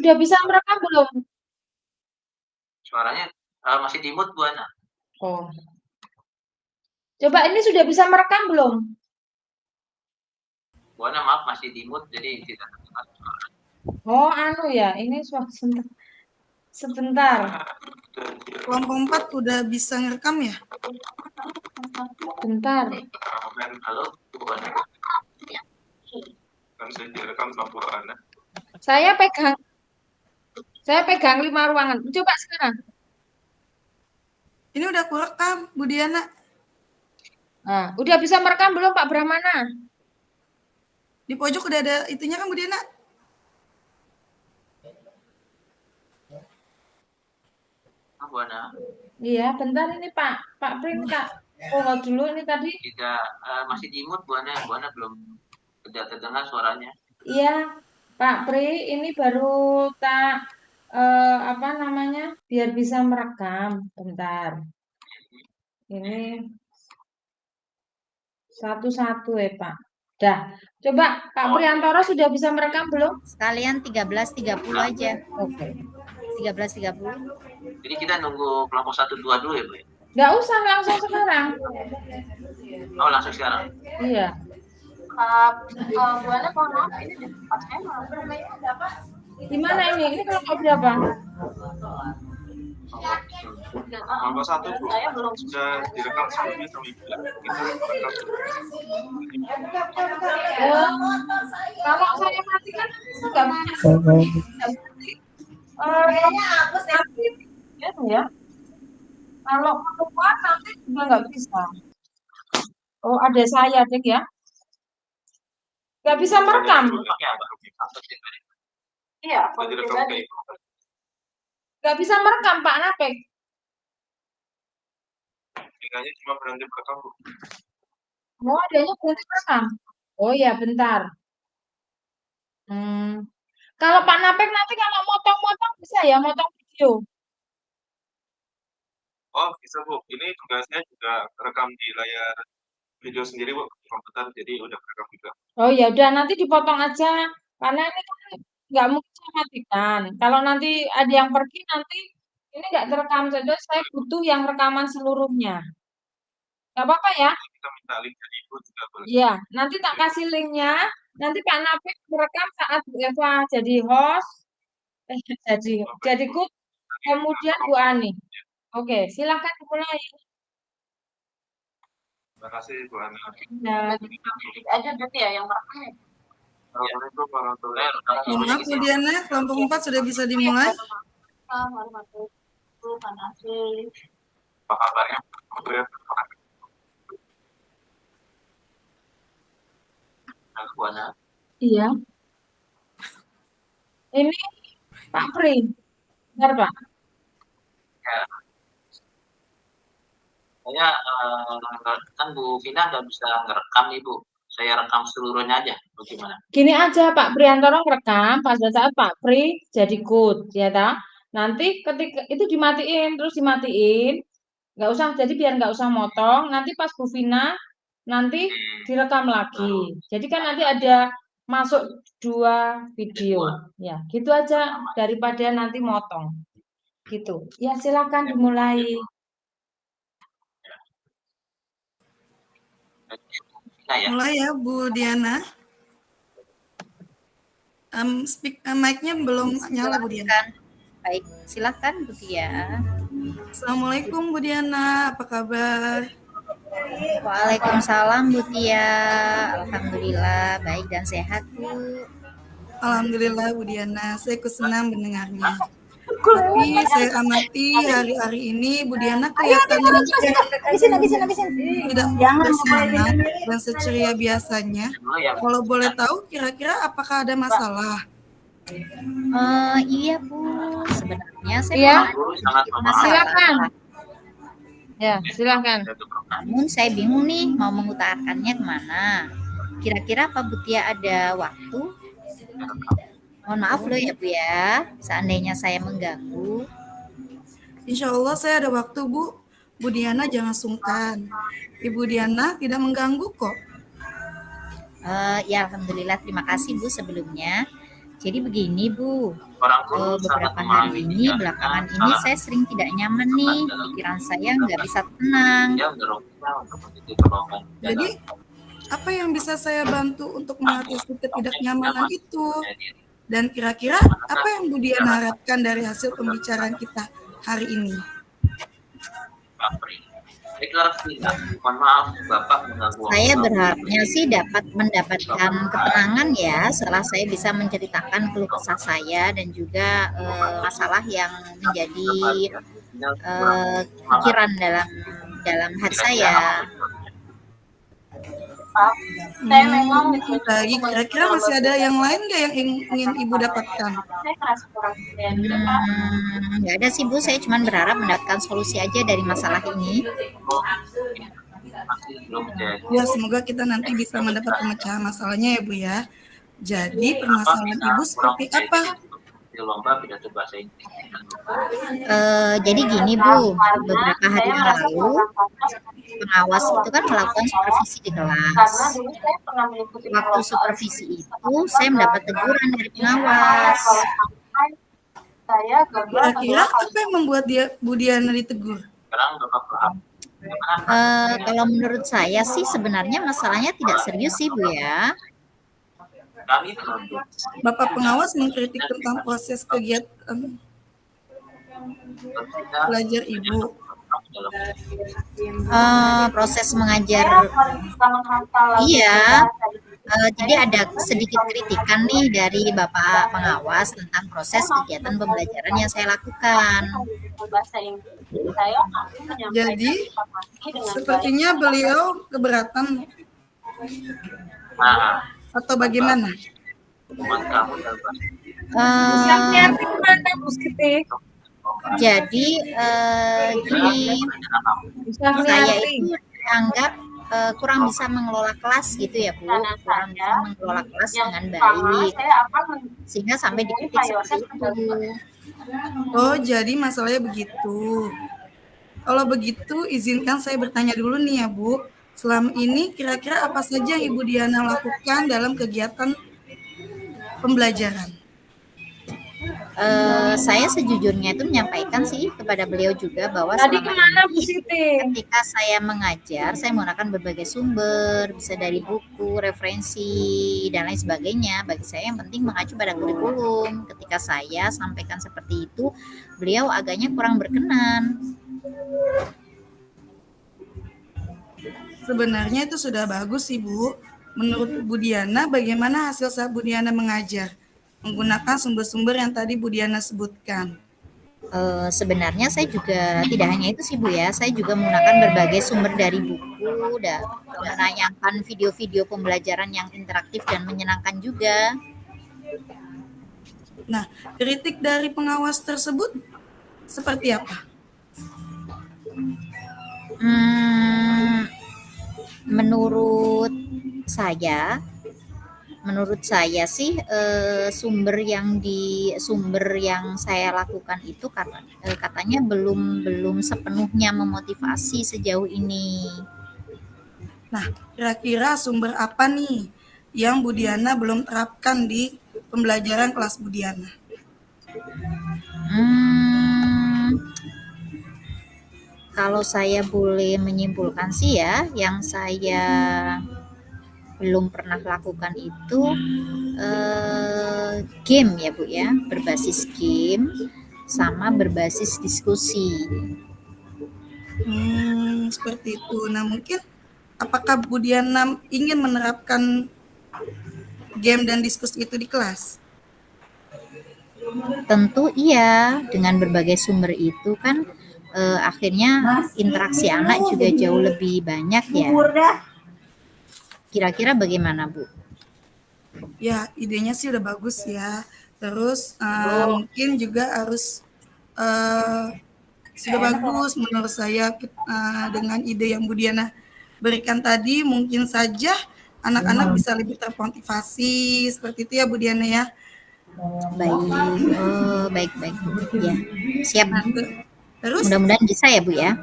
Udah bisa merekam belum? Suaranya masih di mute Bu Ana. Oh. Coba ini sudah bisa merekam belum? Bu Ana maaf masih di mute jadi tidak terdengar suara. Oh, anu ya, ini sebentar. Sebentar. Kelompok 4 udah bisa ngerekam ya? Bentar. Halo, Bu Ana. Kan saya direkam sama Bu Ana. Saya pegang 5 ruangan. Coba sekarang. Ini udah aku rekam, Bu Diana. Nah, udah bisa merekam belum Pak Brahmana? Di pojok udah ada itunya kan Bu Diana? Bu Ana. Iya, bentar ini Pak Prin Kak. Oh, dulu ini tadi. Tidak, masih di mute Bu Ana. Bu Ana belum tidak terdengar suaranya. Iya, Pak Pri, ini baru tak apa namanya? Biar bisa merekam. Bentar. Ini satu-satu ya, Pak. Dah. Coba Pak Priantoro sudah bisa merekam belum? Sekalian 13.30 aja. Oke. 13.30. Jadi kita nunggu kelompok 1 2 dulu ya, Bu? Nggak usah, langsung sekarang. Oh, langsung sekarang. Iya. Bu Ana mohon maaf ini tempat saya namanya ada apa? Di mana ini? Ini kelompok berapa? Kelompok 1 Bu, Saya belum sudah direkam sebelumnya sama Ibu. Kita rekam. Kalau saya matikan nggak bisa. Ya. Kalau keluar nanti juga nggak bisa. Oh, ada saya, Dek ya. Nggak bisa merekam. Iya, Sudah direkam ke Ibu. Nggak bisa merekam, Pak Napek. Tinggalnya cuma berhenti merekam Bu. Oh, adanya berhenti merekam. Oh ya, bentar. Kalau Pak Napek nanti kalau motong-motong bisa ya, motong video. Oh, bisa Bu. Ini tugasnya juga rekam di layar video sendiri Bu, komputer. Jadi udah rekam juga. Oh ya udah nanti dipotong aja. Karena ini kan nggak mungkin saya matikan. Kalau nanti ada yang pergi nanti ini nggak terekam saja. Saya butuh yang rekaman seluruhnya. Nggak apa-apa ya? Kita minta link dari Ibu juga boleh. Iya, nanti tak kasih linknya. Nanti Pak Napik merekam saat Bu Eva jadi host, jadi cook, kemudian Bu Ani. Oke, silakan dimulai. Terima kasih Bu Ana. Nah, aja berarti ya yang merekam. Assalamualaikum warahmatullahi wabarakatuh. Mohon maaf Bu Diana, kelompok 4 sudah bisa dimulai. Apa kabarnya? Bu Ana. iya. Ini Pak Pri. Benar, Pak? Ya. Saya kan Bu Vina nggak bisa ngerekam nih Bu. Saya rekam seluruhnya aja. Bagaimana? Gini aja Pak Priantoro rekam pada saat Pak Pri jadi coach, ya tak? Nanti ketika itu dimatiin, terus dimatiin. Nggak usah, jadi biar nggak usah motong. Nanti pas Bu Vina, nanti direkam lagi. Jadi kan nanti ada masuk 2 video. Ya, gitu aja daripada nanti motong. Gitu. Ya, silakan dimulai. Mulai ya Bu Diana. Mic-nya belum nyala Bu Diana. Baik, silakan Bu Tia. Assalamualaikum Bu Diana, apa kabar? Waalaikumsalam Bu Tia. Alhamdulillah baik dan sehat Bu. Alhamdulillah Bu Diana, saya ikut senang mendengarnya. Tapi saya amati hari-hari ini Bu Diana kelihatan tidak bersemangat dan seceria biasanya. Kalau boleh tahu kira-kira apakah ada masalah? Iya Bu, sebenarnya saya Iya. masalah. Silakan. Ya, silakan. Namun saya bingung nih mau mengutarakannya kemana. Kira-kira Pak Bu Tia ada waktu? Mohon maaf loh ya Bu ya, seandainya saya mengganggu. Insya Allah saya ada waktu Bu. Bu Diana jangan sungkan. Ibu Diana tidak mengganggu kok. Ya Alhamdulillah, terima kasih Bu sebelumnya. Jadi begini Bu, Orang guru sangat beberapa hari memahami ini, pikiran belakangan dan ini salah saya sering tidak nyaman nih, pikiran saya nggak bisa tenang. dia mendorong kita untuk mengikuti gelombang Jadi, jalan apa yang bisa saya bantu untuk mengatasi ketidaknyamanan itu? diri. Dan kira-kira apa yang Bu Diana harapkan dari hasil pembicaraan kita hari ini? Pak Pri. Baiklah, Vina. Mohon maaf, Bapak mengganggu. Saya berharapnya sih dapat mendapatkan ketenangan ya setelah saya bisa menceritakan keluh kesah saya dan juga masalah yang menjadi pikiran dalam hati saya. Pak, saya memang Baik, kira-kira masih ada yang lain nggak yang ingin Ibu dapatkan? saya keras kurang dan juga Pak. Nggak ada sih Bu, saya cuma berharap mendapatkan solusi aja dari masalah ini. Masih belum jadi. Ya, semoga kita nanti bisa mendapat pemecahan masalahnya ya Bu ya. Jadi permasalahan Ibu seperti apa? Di lomba pidato bahasa Inggris. Jadi gini Bu, beberapa hari yang lalu pengawas itu kan melakukan supervisi di kelas. Karena dulu saya pernah mengikuti Waktu supervisi itu saya mendapat teguran dari pengawas. Saya gagal Kira-kira apa yang membuat Bu Diana ditegur? Sekarang Bapak paham. Kalau menurut saya sih sebenarnya masalahnya tidak serius sih Bu ya. Kami menuntut Bapak pengawas mengkritik tentang proses kegiatan belajar Ibu. Proses mengajar, iya. Jadi ada sedikit kritikan nih dari Bapak pengawas tentang proses kegiatan pembelajaran yang saya lakukan. Jadi, sepertinya beliau keberatan Nah, atau bagaimana? teman kamu dan Siap-siap mana Bu Siti? Jadi gini, Bisa saya ngerti. itu dianggap kurang bisa mengelola kelas gitu ya Bu, kurang bisa mengelola kelas dengan baik, sehingga sampai dikritik seperti itu. Oh, jadi masalahnya begitu. Kalau begitu, izinkan saya bertanya dulu nih ya Bu. Selama ini kira-kira apa saja yang Ibu Diana lakukan dalam kegiatan pembelajaran? Saya sejujurnya itu menyampaikan sih kepada beliau juga bahwa Tadi selama kemana Bu ini Siti? ketika saya mengajar, saya menggunakan berbagai sumber, bisa dari buku, referensi, dan lain sebagainya. Bagi saya yang penting mengacu pada kurikulum. Ketika saya sampaikan seperti itu, beliau agaknya kurang berkenan. Sebenarnya itu sudah bagus sih Bu. Menurut Bu Diana, bagaimana hasil saat Bu Diana mengajar? Menggunakan sumber-sumber yang tadi Bu Diana sebutkan. Sebenarnya saya juga tidak hanya itu sih Bu ya, saya juga menggunakan berbagai sumber dari buku dan menayangkan video-video pembelajaran yang interaktif dan menyenangkan juga. Nah, kritik dari pengawas tersebut seperti apa? Menurut saya sih sumber yang saya lakukan itu katanya belum sepenuhnya memotivasi sejauh ini. Nah, kira-kira sumber apa nih yang Bu Diana belum terapkan di pembelajaran kelas Bu Diana? Kalau saya boleh menyimpulkan sih ya, yang saya belum pernah lakukan itu game ya Bu ya, berbasis game sama berbasis diskusi. Seperti itu. Nah, mungkin apakah Bu Diana ingin menerapkan game dan diskusi itu di kelas? Tentu iya, dengan berbagai sumber itu kan akhirnya interaksi anak juga jauh lebih banyak ya. Kira-kira bagaimana Bu? Ya, idenya sih udah bagus ya. Terus mungkin juga harus sudah bagus menurut saya dengan ide yang Bu Diana berikan tadi, mungkin saja anak-anak bisa lebih termotivasi seperti itu ya Bu Diana ya. Baik ya, siap. Terus mudah-mudahan bisa ya Bu ya.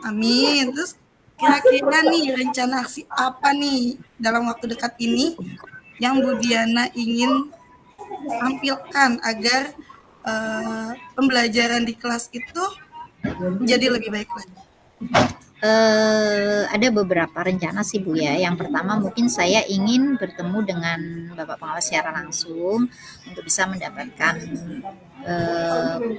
Amin. Terus kira-kira nih rencana aksi apa nih dalam waktu dekat ini yang Bu Diana ingin tampilkan agar pembelajaran di kelas itu menjadi lebih baik lagi? Ada beberapa rencana sih Bu ya. Yang pertama mungkin saya ingin bertemu dengan Bapak Pengawas secara langsung untuk bisa mendapatkan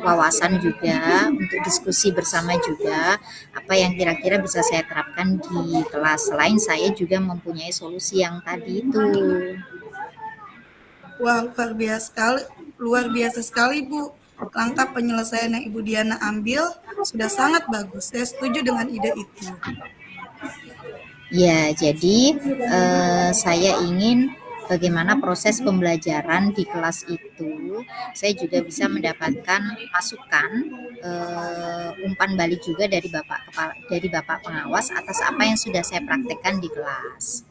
wawasan juga, untuk diskusi bersama juga apa yang kira-kira bisa saya terapkan di kelas. Selain saya juga mempunyai solusi yang tadi itu. Wah, luar biasa sekali Bu. Langkah penyelesaian yang Ibu Diana ambil sudah sangat bagus. Saya setuju dengan ide itu. Ya, jadi saya ingin bagaimana proses pembelajaran di kelas itu, saya juga bisa mendapatkan masukan, umpan balik juga dari Bapak Pengawas atas apa yang sudah saya praktekkan di kelas.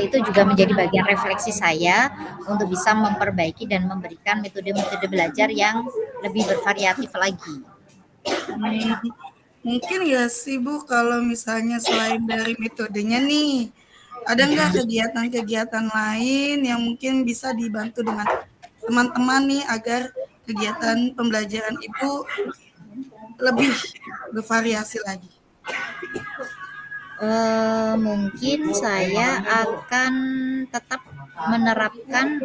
Itu juga menjadi bagian refleksi saya untuk bisa memperbaiki dan memberikan metode-metode belajar yang lebih bervariatif lagi. Mungkin ya sih Bu, kalau misalnya selain dari metodenya nih, ada nggak kegiatan-kegiatan lain yang mungkin bisa dibantu dengan teman-teman nih agar kegiatan pembelajaran Ibu lebih bervariasi lagi? Mungkin saya akan tetap menerapkan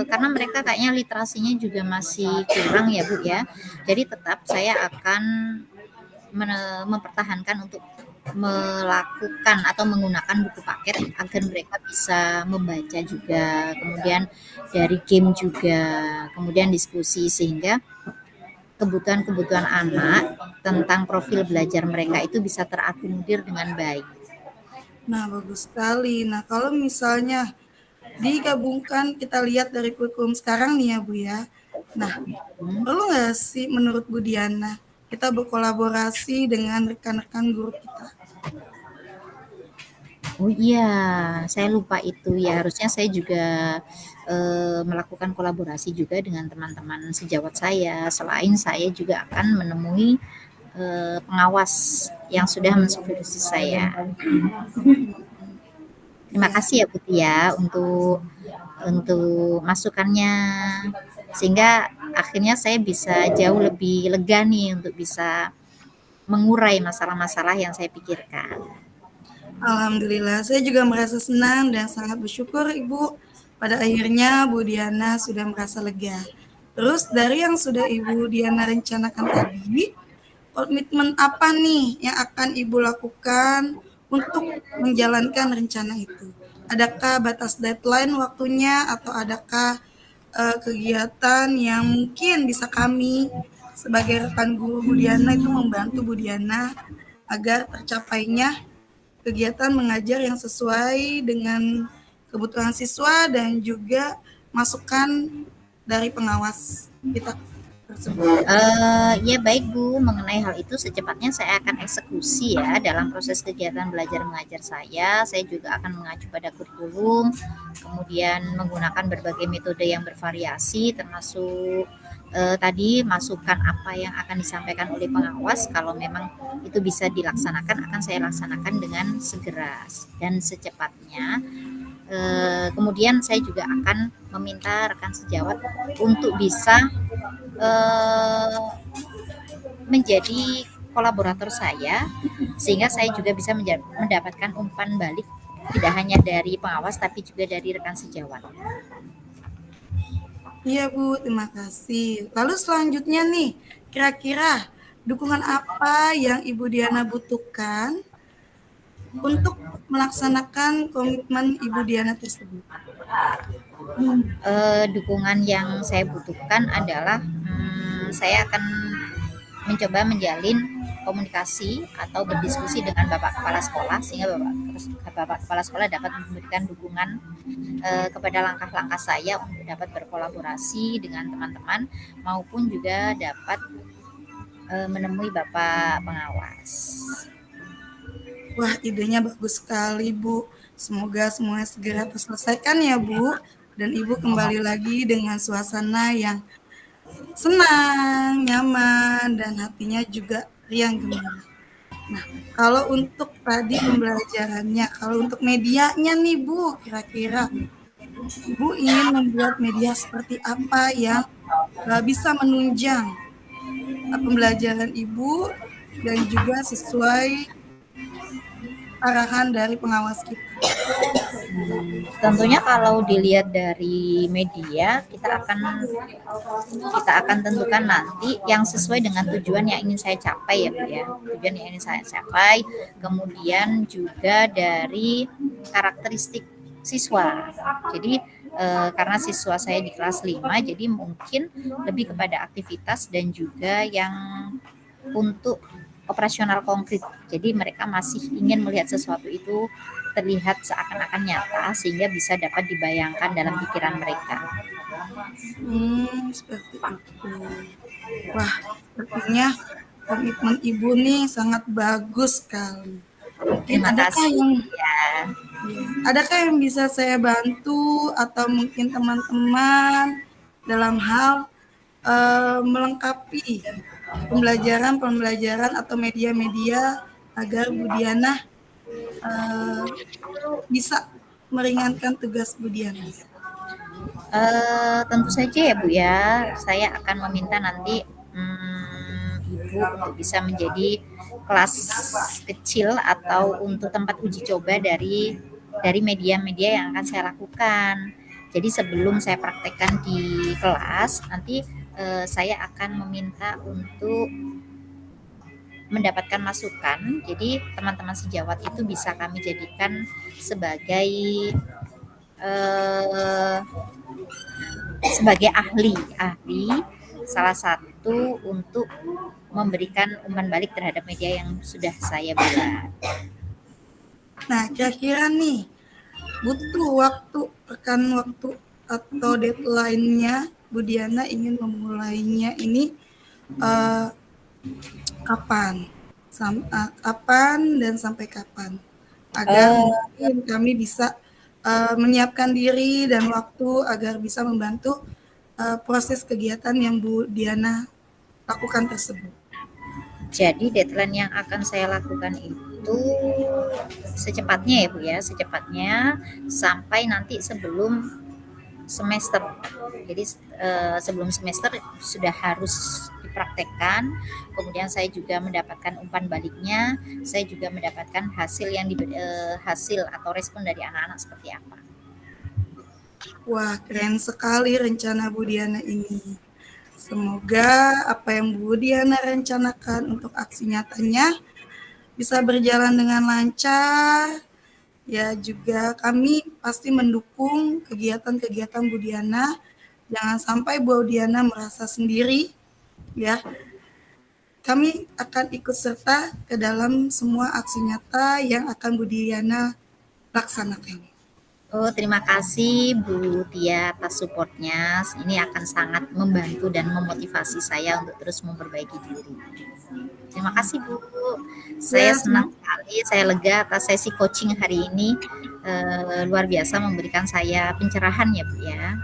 karena mereka kayaknya literasinya juga masih kurang ya Bu ya. Jadi tetap saya akan mempertahankan untuk melakukan atau menggunakan buku paket agar mereka bisa membaca juga, kemudian dari game juga, kemudian diskusi, sehingga kebutuhan-kebutuhan anak tentang profil belajar mereka itu bisa terakomodir dengan baik. Nah, bagus sekali. Nah, kalau misalnya digabungkan, kita lihat dari kurikulum sekarang nih ya Bu ya. Nah, perlu nggak sih menurut Bu Diana kita berkolaborasi dengan rekan-rekan guru kita? Oh iya, saya lupa itu ya. Harusnya saya juga melakukan kolaborasi juga dengan teman-teman sejawat saya. Selain saya juga akan menemui pengawas yang sudah mensupervisi saya. Terima kasih ya Putih ya untuk masukannya, sehingga akhirnya saya bisa jauh lebih lega nih untuk bisa mengurai masalah-masalah yang saya pikirkan. Alhamdulillah, saya juga merasa senang dan sangat bersyukur Ibu. Pada akhirnya Bu Diana sudah merasa lega. Terus dari yang sudah Ibu Diana rencanakan tadi, komitmen apa nih yang akan Ibu lakukan untuk menjalankan rencana itu? Adakah batas deadline waktunya atau adakah kegiatan yang mungkin bisa kami sebagai rekan guru Bu Diana itu membantu Bu Diana agar tercapainya kegiatan mengajar yang sesuai dengan kebutuhan siswa dan juga masukan dari pengawas kita tersebut. Ya baik Bu, mengenai hal itu secepatnya saya akan eksekusi ya dalam proses kegiatan belajar mengajar saya. Saya juga akan mengacu pada kurikulum, kemudian menggunakan berbagai metode yang bervariasi, termasuk tadi masukan apa yang akan disampaikan oleh pengawas. Kalau memang itu bisa dilaksanakan, akan saya laksanakan dengan segera dan secepatnya. Kemudian saya juga akan meminta rekan sejawat untuk bisa menjadi kolaborator saya, sehingga saya juga bisa mendapatkan umpan balik tidak hanya dari pengawas tapi juga dari rekan sejawat. Iya Bu, terima kasih. Lalu selanjutnya nih, kira-kira dukungan apa yang Ibu Diana butuhkan untuk melaksanakan komitmen Ibu Diana tersebut? Dukungan yang saya butuhkan adalah saya akan mencoba menjalin komunikasi atau berdiskusi dengan Bapak Kepala Sekolah, sehingga Bapak Kepala Sekolah dapat memberikan dukungan kepada langkah-langkah saya untuk dapat berkolaborasi dengan teman-teman, maupun juga dapat menemui Bapak Pengawas. Wah, idenya bagus sekali Bu. Semoga semuanya segera terselesaikan ya Bu. Dan Ibu kembali lagi dengan suasana yang senang, nyaman, dan hatinya juga riang gembira. Nah, kalau untuk tadi pembelajarannya, kalau untuk medianya nih Bu, kira-kira Ibu ingin membuat media seperti apa yang bisa menunjang pembelajaran Ibu dan juga sesuai arahan dari pengawas kita. Tentunya kalau dilihat dari media, kita akan tentukan nanti yang sesuai dengan tujuan yang ingin saya capai ya Bu ya. Tujuan yang ingin saya capai, kemudian juga dari karakteristik siswa. Jadi karena siswa saya di kelas 5, jadi mungkin lebih kepada aktivitas dan juga yang untuk operasional konkret. Jadi mereka masih ingin melihat sesuatu itu terlihat seakan-akan nyata sehingga bisa dapat dibayangkan dalam pikiran mereka. Seperti itu. Wah, sepertinya komitmen Ibu nih sangat bagus sekali. Mungkin Terima kasih ya. adakah yang bisa saya bantu atau mungkin teman-teman dalam hal melengkapi pembelajaran atau media-media agar Bu Diana bisa meringankan tugas Bu Diana? Tentu saja ya Bu ya, saya akan meminta nanti Ibu untuk bisa menjadi kelas kecil atau untuk tempat uji coba dari media-media yang akan saya lakukan. Jadi sebelum saya praktekkan di kelas, nanti saya akan meminta untuk mendapatkan masukan. Jadi teman-teman sejawat itu bisa kami jadikan sebagai ahli salah satu untuk memberikan umpan balik terhadap media yang sudah saya buat. Nah, kira-kira nih butuh rekan waktu atau deadline-nya Bu Diana ingin memulainya ini kapan? Kapan dan sampai kapan? Agar mungkin kami bisa menyiapkan diri dan waktu agar bisa membantu proses kegiatan yang Bu Diana lakukan tersebut. Jadi deadline yang akan saya lakukan itu secepatnya ya Bu ya, secepatnya sampai nanti sebelum semester. Jadi sebelum semester sudah harus dipraktekkan, kemudian saya juga mendapatkan umpan baliknya, saya juga mendapatkan hasil yang hasil atau respon dari anak-anak seperti apa. Wah, keren sekali rencana Bu Diana ini. Semoga apa yang Bu Diana rencanakan untuk aksi nyatanya bisa berjalan dengan lancar. Ya, juga kami pasti mendukung kegiatan-kegiatan Bu Diana. Jangan sampai Bu Diana merasa sendiri, ya. Kami akan ikut serta ke dalam semua aksi nyata yang akan Bu Diana laksanakan. Oh, terima kasih Bu Tia atas supportnya. Ini akan sangat membantu dan memotivasi saya untuk terus memperbaiki diri. Terima kasih Bu. Saya senang sekali, saya lega atas sesi coaching hari ini. Luar biasa memberikan saya pencerahan ya Bu ya.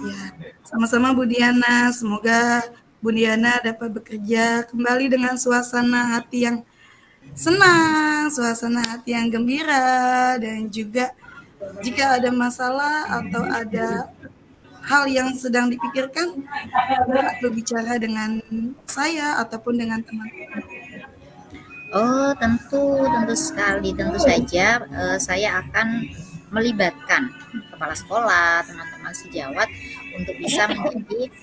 Ya, sama-sama Bu Diana. Semoga Bu Diana dapat bekerja kembali dengan suasana hati yang senang, suasana hati yang gembira, dan juga jika ada masalah atau ada hal yang sedang dipikirkan, dapat berbicara dengan saya ataupun dengan teman-teman. Oh, tentu sekali, tentu saja saya akan melibatkan kepala sekolah, teman-teman sejawat untuk bisa menjadi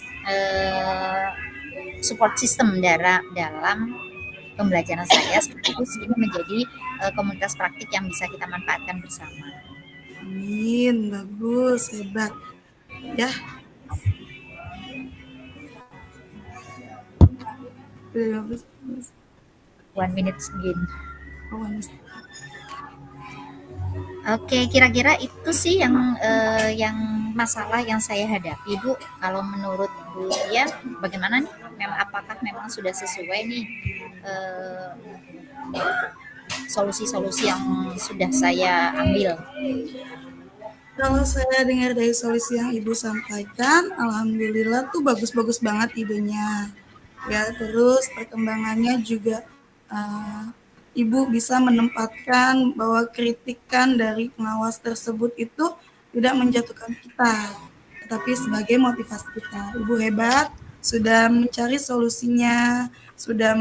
support system dalam pembelajaran saya, sekaligus ini menjadi komunitas praktik yang bisa kita manfaatkan bersama. Amin, bagus, hebat. Ya. One minute again. Oke, kira-kira itu sih yang masalah yang saya hadapi Bu. Kalau menurut Bu ya, bagaimana nih? Apakah memang sudah sesuai nih solusi-solusi yang sudah saya ambil? Kalau saya dengar dari solusi yang Ibu sampaikan, alhamdulillah tuh bagus-bagus banget idenya. Ya, terus perkembangannya juga Ibu bisa menempatkan bahwa kritikan dari pengawas tersebut itu tidak menjatuhkan kita, tetapi sebagai motivasi kita. Ibu hebat, sudah mencari solusinya, sudah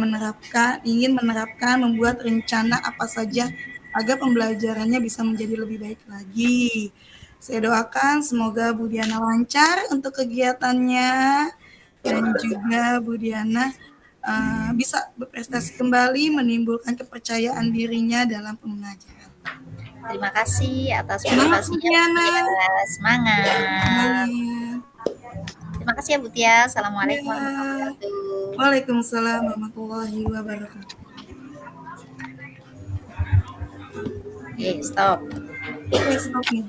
ingin menerapkan, membuat rencana apa saja agar pembelajarannya bisa menjadi lebih baik lagi. Saya doakan semoga Bu Diana lancar untuk kegiatannya dan juga Bu Diana bisa berprestasi kembali, menimbulkan kepercayaan dirinya dalam pengajaran. Terima kasih atas Semangat Bu motivasinya, Bu Diana. Tia. Semangat. Semangat. Terima kasih ya Bu Tia. Assalamualaikum Ya. warahmatullahi wabarakatuh. Waalaikumsalam warahmatullahi wabarakatuh. Stop. Oke, stop nih.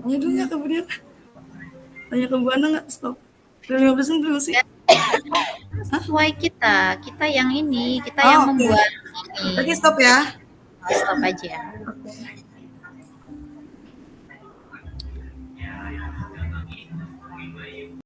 Tanya dulu ya ke Bu Diana. Tanya ke Bu Ana nggak? Stop. Udah 15 menit belum sih? Sesuai kita yang ini, kita yang oke. membuat ini. Oke, stop ya. Stop aja. Oke.